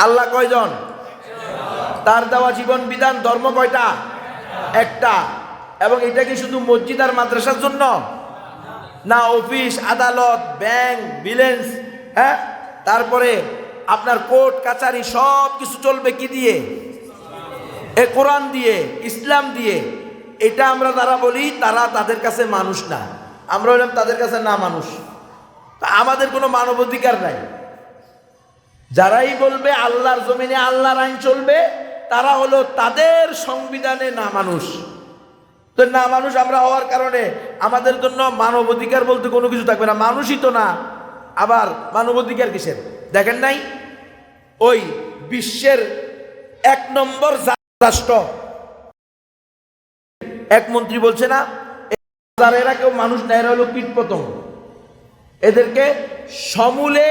আল্লাহ কয়জন? তার দেওয়া জীবন বিধান ধর্ম কয়টা? একটা। এবং এটা কি শুধু মসজিদ আর মাদ্রাসার জন্য না? অফিস আদালত, ব্যাংক, বিলেন্স, হ্যাঁ, তারপরে আপনার কোর্ট কাচারি সব কিছু চলবে কি দিয়ে? এ কোরআন দিয়ে, ইসলাম দিয়ে। এটা আমরা যারা বলি তারা তাদের কাছে মানুষ না, আমরা হলাম তাদের কাছে না মানুষ। তা আমাদের কোনো মানবাধিকার নাই। যারাই বলবে আল্লাহর জমিনে আল্লাহর আইন চলবে, তারা হলো তাদের সংবিধানে না মানুষ। তো না মানুষ আমরা হওয়ার কারণে আমাদের জন্য মানবাধিকার বলতে কোনো কিছু থাকবে না। মানুষই তো না, আবার মানবাধিকার কিসের? দেখেন নাই ওই বিশ্বের 1 নম্বর রাষ্ট্র এক মন্ত্রী বলছে না, এরা কেউ মানুষ না, এরা হলো কীটপতঙ্গ, এদেরকে সমূলে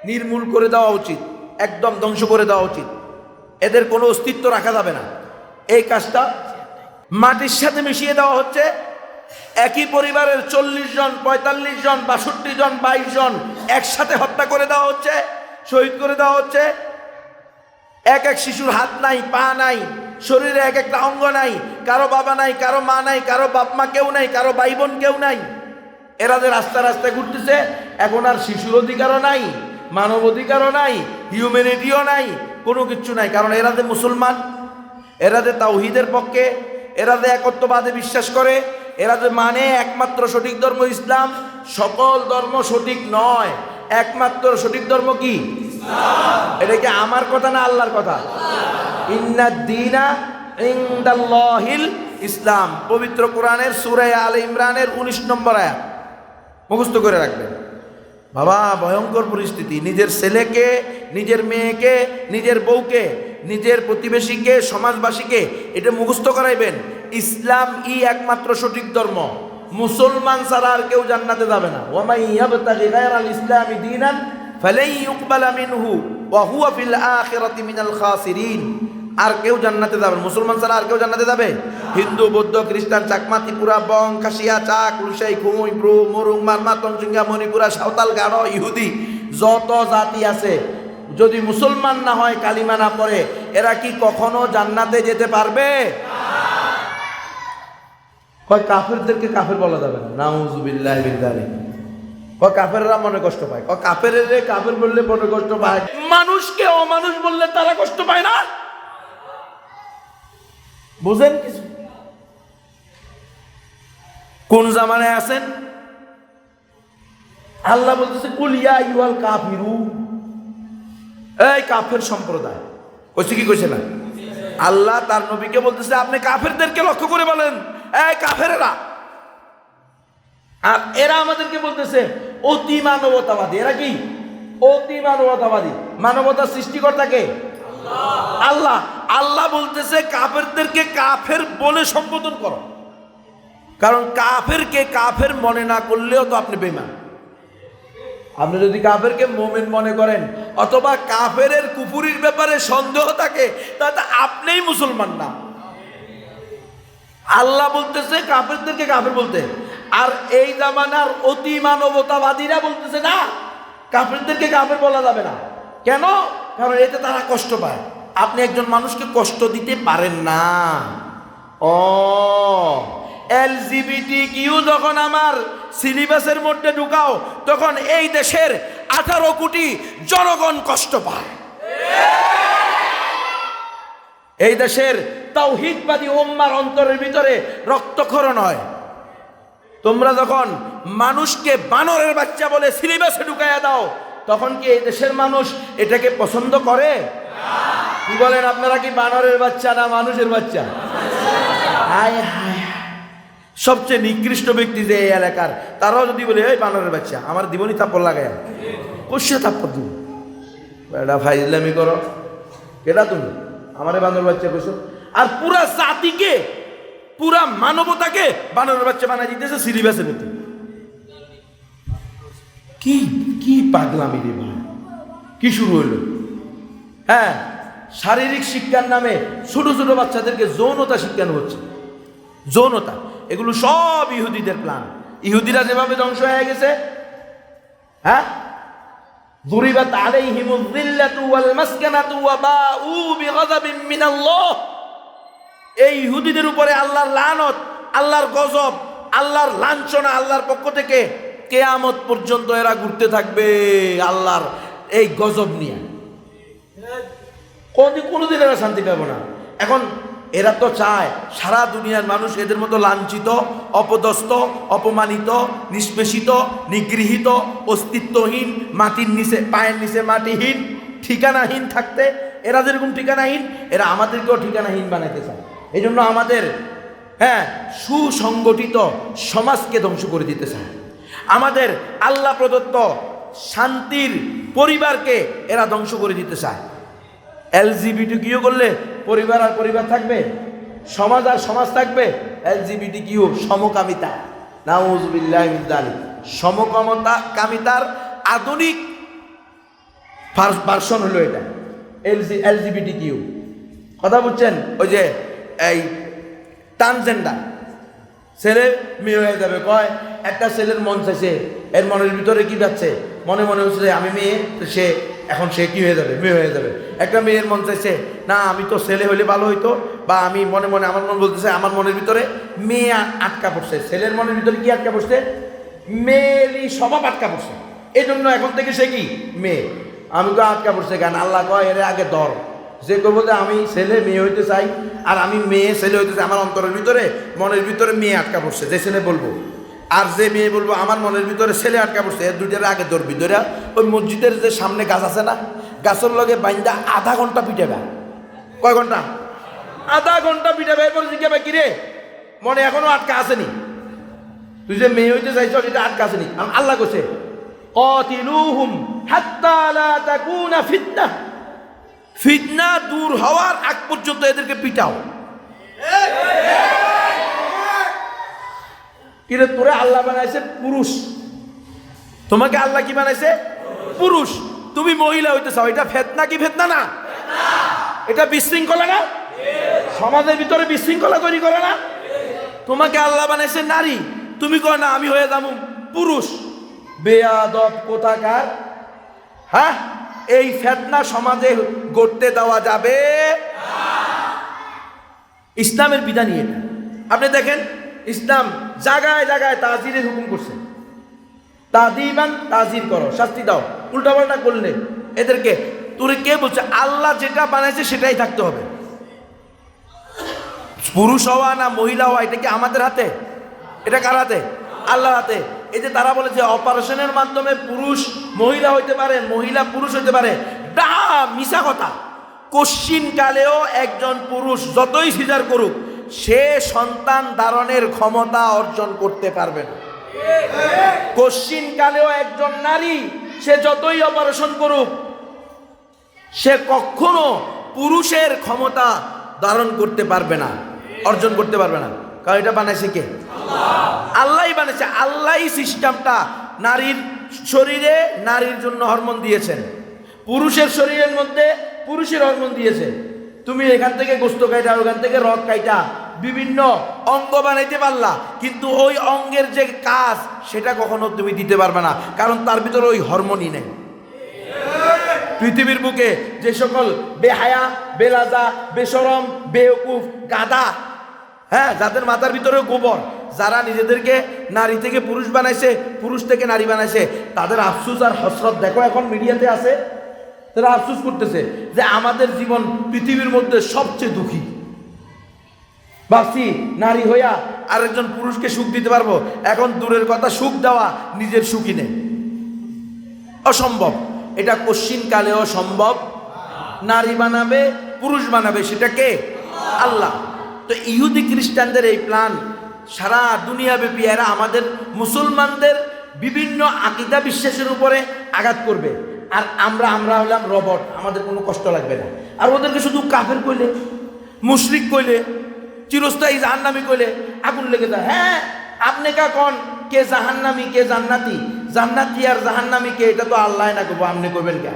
নির্মূল করে দেওয়া উচিত, একদম ধ্বংস করে দেওয়া উচিত, এদের কোনো অস্তিত্ব রাখা যাবে না। এই কাজটা মাটির সাথে মিশিয়ে দেওয়া হচ্ছে। একই পরিবারের 40 জন, 45 জন, 62 জন, 22 জন একসাথে হত্যা করে দেওয়া হচ্ছে, শহীদ করে দেওয়া হচ্ছে। এক এক শিশুর হাত নাই, পা নাই, শরীরে এক একটা অঙ্গ নাই, কারো বাবা নাই, কারো মা নাই, কারো বাপ মা কেউ নাই, কারো ভাই বোন কেউ নাই। এরা যে রাস্তা রাস্তায় ঘুরতেছে, এখন আর শিশুর অধিকারও নাই, মানব অধিকারও নাই, হিউম্যানিটিও নাই, কোনো কিচ্ছু নাই। কারণ এরা যে মুসলমান, এরা যে তাওহীদের পক্ষে, এরা যে একত্ববাদে বিশ্বাস করে, এরা যে মানে একমাত্র সঠিক ধর্ম ইসলাম। সকল ধর্ম সঠিক নয়, একমাত্র সঠিক ধর্ম কি? এটা কি আমার কথা না আল্লাহর কথা? ইন্নাদ দীনা ইনদাল্লাহিল ইসলাম, পবিত্র কোরআনের সূরা আলে ইমরানের 19 নম্বর আয়াত মুখস্থ করে রাখবেন। বাবা, ভয়ঙ্কর পরিস্থিতি। নিজের ছেলেকে, নিজের মেয়েকে, নিজের বউকে, নিজের প্রতিবেশীকে, সমাজবাসীকে এটা মুখস্থ করাইবেন। ইসলাম একমাত্র সঠিক ধর্ম, মুসলমান ছাড়া আর কেউ জান্নাতে যাবে না। ওয়ামাই ইয়াবতাগি গায়রাল ইসলামি দীনান ফালাই ইউকবালা মিনহু ওয়া হুয়া ফিল আখিরাতি মিনাল খাসিরিন। আর কেউ জান্নাতে যাবে, মুসলমান ছাড়া আর কেউ জান্নাতে যাবে? হিন্দু, বৌদ্ধ, খ্রিস্টান, চাকমা, ত্রিপুরা, বং, খাসিয়া, চাক, লুসাই, খুমুই, ব্রু, মুরুং, মারমা, তঞ্চুঙ্গা, মণিপুরা, সাঁওতাল, গাঢ়, ইহুদি, যত জাতি আছে, যদি মুসলমান না হয়, কালিমা না পড়ে, এরা কি কখনো জান্নাতে যেতে পারবে? কয় কাফেরদেরকে কাফের বলা যাবে না, নাউযুবিল্লাহি মিন যালিক। কয় কাফেররা মনে কষ্ট পায়। কয় কাফেররে কাফের বললে মনে কষ্ট পায়, মানুষকে অমানুষ বললে তারা কষ্ট পায় না? বুঝেন কিছু? কোন জামানায় আছেন? আল্লাহ বলতেছে কুল ইয়া আইয়ুহাল কাফিরুন, এই কাফের সম্প্রদায়। কইছে কি কইছে না? আল্লাহ তার নবীকে বলতেছে আপনি কাফেরদেরকে লক্ষ্য করে বলেন, এই কাফেরেরা। আর এরা আমাদেরকে বলতেছে অতি মানবতাবাদী। এরা কি? অতি মানবতাবাদী। মানবতার সৃষ্টিকর্তা কে? আল্লাহ। আল্লাহ বলতেছে কাফেরদেরকে কাফের বলে সম্বোধন করো, কারণ কাফেরকে কাফের মনে না করলেও তো আপনি বেঈমান। আপনি যদি কাফেরকে মুমিন মনে করেন অথবা কাফেরের কুফরির ব্যাপারে সন্দেহ থাকে, তাহলে আপনিই মুসলমান না। আল্লাহ বলতেছে কাফেরদেরকে কাফের বলতে, আর এই জামানার অতি মানবতাবাদীরা বলতেছে না, কাফেরদেরকে কাফের বলা যাবে না। কেন? কারণ এতে তারা কষ্ট পায়। আপনি একজন মানুষকে কষ্ট দিতে পারেন না। LGBTQ যখন আমার সিলেবাসের মধ্যে ঢুকাও, তখন এই দেশের 18 কোটি জনগণ কষ্ট পায়। এই দেশের তাওহীদবাদী উম্মার অন্তরের ভিতরে রক্তক্ষরণ হয়। তোমরা যখন মানুষকে বানরের বাচ্চা বলে সিলেবাসে ঢুকাইয়া দাও, তখন কি এই দেশের মানুষ এটাকে পছন্দ করে? কি বলেন আপনারা, কি বানরের বাচ্চা না মানুষের বাচ্চা? হায় হায়, সবচেয়ে নিকৃষ্ট ব্যক্তি যে এই এলাকার, তারাও যদি বলে এই বানরের বাচ্চা, আমার জীবনই থাপ্পড় লাগায়, কষে থাপ্পড় দিব। এটা ফাইজলামি করো, কেটা তুমি আমারে বানর বাচ্চা কইছো? আর পুরা জাতিকে, পুরা মানবতাকে বানরের বাচ্চা বানাই দিতেছে সিলেবাসের ভিতরে। কি কি পাগলামি রে ভাই, কি শুরু হইলো? হ্যাঁ, শারীরিক শিক্ষার নামে ছোট ছোট বাচ্চাদেরকে যৌনতা শিক্ষানো হচ্ছে। যৌনতা, এগুলো সব ইহুদিদের প্ল্যান। ইহুদিরা যেভাবে ধ্বংস হয়ে গেছে, হ্যাঁ, যুরিবাত আলাইহিমুয যিল্লাতু ওয়াল মাসকানাতু ওয়া বাউ বিগাযাবিন মিনাল্লাহ। এই ইহুদিদের উপরে আল্লাহর লানত, আল্লাহর গজব, আল্লাহর লাঞ্ছনা আল্লাহর পক্ষ থেকে কিয়ামত পর্যন্ত এরা ঘুরতে থাকবে আল্লাহর এই গজব নিয়ে। কোনোদিন এরা শান্তি পাবে না। এখন এরা তো চায় সারা দুনিয়ার মানুষ এদের মতো লাঞ্ছিত, অপদস্থ, অপমানিত, নিষ্পেষিত, নিগৃহীত, অস্তিত্বহীন, মাটির নিচে, পায়ের নিচে মাটিহীন, ঠিকানাহীন থাকতে। এরা যেরকম ঠিকানাহীন, এরা আমাদেরকেও ঠিকানাহীন বানাইতে চায়। এই জন্য আমাদের সুসংগঠিত সমাজকে ধ্বংস করে দিতে চায়। আমাদের আল্লাহ প্রদত্ত শান্তির পরিবারকে এরা ধ্বংস করে দিতে চায়। এলজিবিটি কিউ করলে পরিবার আর পরিবার থাকবে, সমাজ আর সমাজ থাকবে। এলজিবিটি কিউ সমকামিতা, নাউযুবিল্লাহি মিন যালিক। সমকামিতার আধুনিক ভার্সন হলো এটা এলজিবিটি কিউ। কথা বুঝছেন? ওই যে এই ট্রান্সজেন্ডার, ছেলে মেয়ে হয়ে যাবে। কয় একটা ছেলের মন চাইছে, এর মনের ভিতরে কি যাচ্ছে, মনে মনে হচ্ছে যে আমি মেয়ে, সে এখন সে কি হয়ে যাবে, মেয়ে হয়ে যাবে। একটা মেয়ের মন চাইছে না আমি তো ছেলে হইলে ভালো হইতো, বা আমি মনে মনে আমার মন বলতেছে আমার মনের ভিতরে মেয়ে আটকা পড়ছে। ছেলের মনের ভিতরে কি আটকা পড়ছে? মেয়েলি স্বভাব আটকা পড়ছে। এই জন্য এখন থেকে সে কি মেয়ে। আমি তো আটকা পড়ছে কেন? আল্লাহ কয় এর আগে ধর। যে করবো যে আমি ছেলে মেয়ে হইতে চাই, আর আমি মেয়ে ছেলে হইতে চাই, আমার অন্তরের ভিতরে মনের ভিতরে মেয়ে আটকা পড়ছে। যে ছেলে বলবো আর যে মেয়ে বলবো আমার মনের ভিতরে ছেলে আটকা পড়ছে, এর দুইটার আগে ধরবি। ধরে ওই মসজিদের যে সামনে গাছ আছে না, গাছের লগে বাইন্দা আধা ঘন্টা পিটাবে। কয় ঘন্টা? আধা ঘন্টা পিটাবে। এরপর জিজ্ঞাসা কি রে মনে এখনো আটকা আসেনি? তুই যে মেয়ে হইতে চাইছ সেটা আটকা আসেনি। আল্লাহ কইছে কাতিলুহুম হাত্তা লা তাকুনা ফিতনাহ। ফিতনা দূর হওয়ার আগ পর্যন্ত এদেরকে পিটাও। কিরে তোরে আল্লাহ বানাইছে পুরুষ, তোমাকে আল্লাহ কি বানাইছে? পুরুষ। তুমি মহিলা হইতে চাও, এটা ফিতনা কি ফিতনা না? এটা বিশৃঙ্খলা না? সমাজের ভিতরে বিশৃঙ্খলা তৈরি করে না? তোমাকে আল্লাহ বানাইছে নারী, তুমি কয় না আমি হয়ে যাবো পুরুষ। বেয়াদব কোথাকার। হ্যাঁ, এই ফিতনা সমাজে গড়তে দেওয়া যাবে। ইসলামের বিধান এটা। আপনি দেখেন ইসলাম জায়গায় জায়গায় তাজিরের হুকুম করছে। তাদিবান, তাজির করো, শাস্তি দাও। উল্টাপাল্টা করলে এদেরকে তোরে কে বলছে? আল্লাহ যেটা বানাইছে সেটাই থাকতে হবে। পুরুষ হওয়া না মহিলা হওয়া এটা কি আমাদের হাতে? এটা কার হাতে? আল্লাহর হাতে। এই যে তারা বলে যে অপারেশনের মাধ্যমে পুরুষ মহিলা হইতে পারে, মহিলা পুরুষ হইতে পারে, মিছা কথা। কশ্চিন কালেও একজন পুরুষ যতই সিজার করুক সে সন্তান ধারণের ক্ষমতা অর্জন করতে পারবে না। কশ্চিন কালেও একজন নারী সে যতই অপারেশন করুক সে কখনো পুরুষের ক্ষমতা ধারণ করতে পারবে না, অর্জন করতে পারবে না। কারণ এটা বানাইছে কে? আল্লাহই বানাইছে। আল্লাহই সিস্টেমটা নারীর শরীরে নারীর জন্য হরমোন দিয়েছেন, পুরুষের শরীরের মধ্যে পুরুষের হরমোন দিয়েছে। তুমি এখান থেকে গোস্ত কাইটা, ওখান থেকে রক কাইটা বিভিন্ন অঙ্গ বানাইতে পারলা, কিন্তু ওই অঙ্গের যে কাজ সেটা কখনো তুমি দিতে পারবে না, কারণ তার ভিতরে ওই হরমোনই নেই। পৃথিবীর বুকে যে সকল বেহায়া, বেলাজা, বেশরম, বেওকুফ, গাদা, হ্যাঁ, যাদের মাথার ভিতরে গোবর, যারা নিজেদেরকে নারী থেকে পুরুষ বানাইছে, পুরুষ থেকে নারী বানাইছে, তাদের আফসোস আর হসরত দেখো এখন মিডিয়াতে আছে। তারা আফসোস করতেছে যে আমাদের জীবন পৃথিবীর মধ্যে সবচেয়ে দুঃখী। ভাবছি নারী হইয়া আরেকজন পুরুষকে সুখ দিতে পারবো, এখন দূরের কথা সুখ দেওয়া নিজের সুখই নেই, অসম্ভব। এটা কশ্চিন কালেও সম্ভব। নারী বানাবে, পুরুষ বানাবে, সেটা কে? আল্লাহ। তো ইহুদি খ্রিস্টানদের এই প্ল্যান সারা দুনিয়াব্যাপী, এরা আমাদের মুসলমানদের বিভিন্ন আকীদা বিশ্বাসের উপরে আঘাত করবে। আর আমরা হলাম রবট, আমাদের কোনো কষ্ট লাগবে না। আর ওদেরকে শুধু কাফের কইলে, মুশরিক কইলে, চিরস্থায়ী জাহান্নামী কইলে আগুন লেগে যায়। হ্যাঁ, আপনি কা কন কে জাহান্নামী কে জান্নাতি? জান্নাতি আর জাহান্নামী কে? এটা তো আল্লাহ না করবো, আপনি করবেন কে?